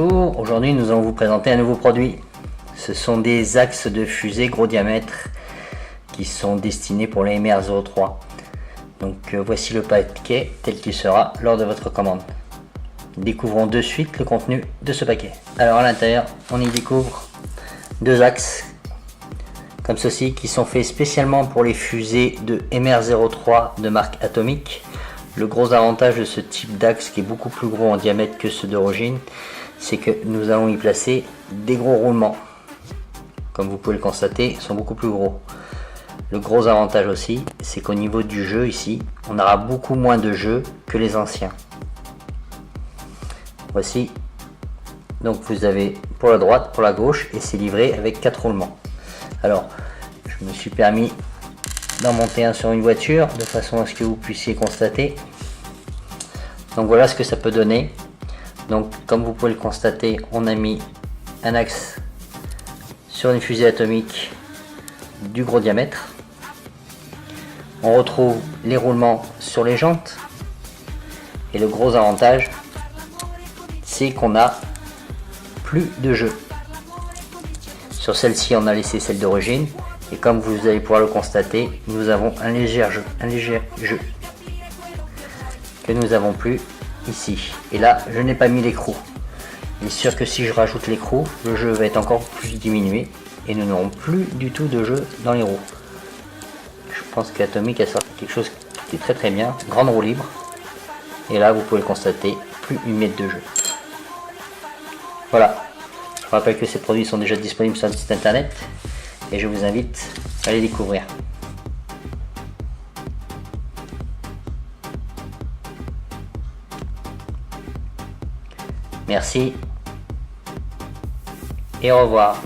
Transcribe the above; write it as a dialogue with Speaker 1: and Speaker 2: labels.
Speaker 1: Bonjour, aujourd'hui nous allons vous présenter un nouveau produit. Ce sont des axes de fusée gros diamètre qui sont destinés pour les MR03. Donc voici le paquet tel qu'il sera lors de votre commande. Découvrons de suite le contenu de ce paquet. Alors à l'intérieur, on y découvre deux axes comme ceci qui sont faits spécialement pour les fusées de MR03 de marque Atomic. Le gros avantage de ce type d'axe, qui est beaucoup plus gros en diamètre que ceux d'origine, c'est que nous allons y placer des gros roulements. Comme vous pouvez le constater, ils sont beaucoup plus gros. Le gros avantage aussi, c'est qu'au niveau du jeu ici, on aura beaucoup moins de jeu que les anciens. Voici, donc vous avez pour la droite, pour la gauche, et c'est livré avec 4 roulements. Alors, je me suis permis d'en monter un sur une voiture de façon à ce que vous puissiez constater. Donc voilà ce que ça peut donner. Donc comme vous pouvez le constater, on a mis un axe sur une fusée atomique du gros diamètre. On retrouve les roulements sur les jantes, et le gros avantage, c'est qu'on a plus de jeu. Sur celle-ci, on a laissé celle d'origine. Et comme vous allez pouvoir le constater, nous avons un léger jeu que nous avons plus ici. Et là, je n'ai pas mis l'écrou. Il est sûr que si je rajoute l'écrou, le jeu va être encore plus diminué et nous n'aurons plus du tout de jeu dans les roues. Je pense qu'Atomic a sorti quelque chose qui est très bien, grande roue libre. Et là, vous pouvez le constater, plus 1 mètre de jeu. Voilà. Je vous rappelle que ces produits sont déjà disponibles sur le site internet. Et je vous invite à les découvrir. Merci et au revoir.